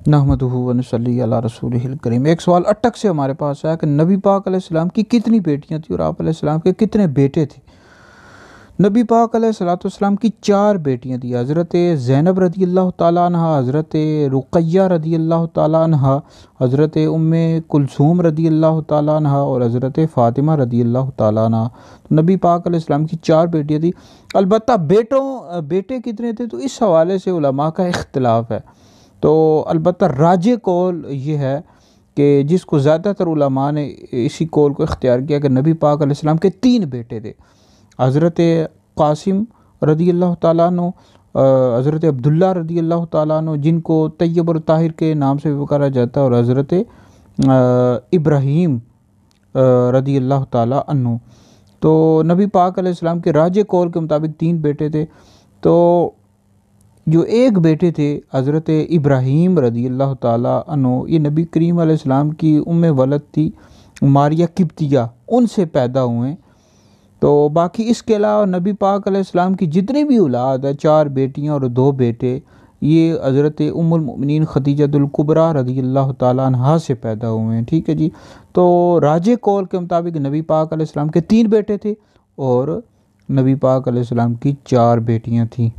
نحمدہ و نصلی علی رسولہ الکریم۔ ایک سوال اٹک سے ہمارے پاس آیا کہ نبی پاک علیہ السلام کی کتنی بیٹیاں تھیں اور آپ علیہ السلام کے کتنے بیٹے تھے؟ نبی پاک علیہ السلام کی 4 بیٹیاں تھیں، حضرت زینب رضی اللہ تعالیٰ عنہ، حضرت رقیہ رضی اللہ تعالیٰ عنہ، حضرت ام کلثوم رضی اللہ تعالیٰ عنہ اور حضرت فاطمہ رضی اللہ تعالیٰ عنہ۔ تو نبی پاک علیہ السلام کی 4 بیٹیاں تھیں۔ البتہ بیٹے کتنے تھے تو اس حوالے سے علماء کا اختلاف ہے۔ تو البتہ راجح قول یہ ہے کہ جس کو زیادہ تر علماء نے اسی قول کو اختیار کیا کہ نبی پاک علیہ السلام کے 3 بیٹے تھے، حضرت قاسم رضی اللہ تعالیٰ عنہ، حضرت عبداللہ رضی اللہ تعالیٰ عنہ جن کو طیب اور طاہر کے نام سے بھی پکارا جاتا ہے، اور حضرت ابراہیم رضی اللہ تعالیٰ عنہ۔ تو نبی پاک علیہ السلام کے راجح قول کے مطابق 3 بیٹے تھے۔ تو جو ایک بیٹے تھے حضرت ابراہیم رضی اللہ تعالیٰ عنہ، یہ نبی کریم علیہ السلام کی ام ولد تھی، ماریہ قبطیہ، ان سے پیدا ہوئے۔ تو باقی اس کے علاوہ نبی پاک علیہ السلام کی جتنی بھی اولاد ہے، 4 بیٹیاں اور 2 بیٹے، یہ حضرت ام المؤمنین خدیجہ الکبریٰ رضی اللہ تعالیٰ عنہا سے پیدا ہوئے ہیں، ٹھیک ہے جی۔ تو راجح قول کے مطابق نبی پاک علیہ السلام کے 3 بیٹے تھے اور نبی پاک علیہ السلام کی 4 بیٹیاں تھیں۔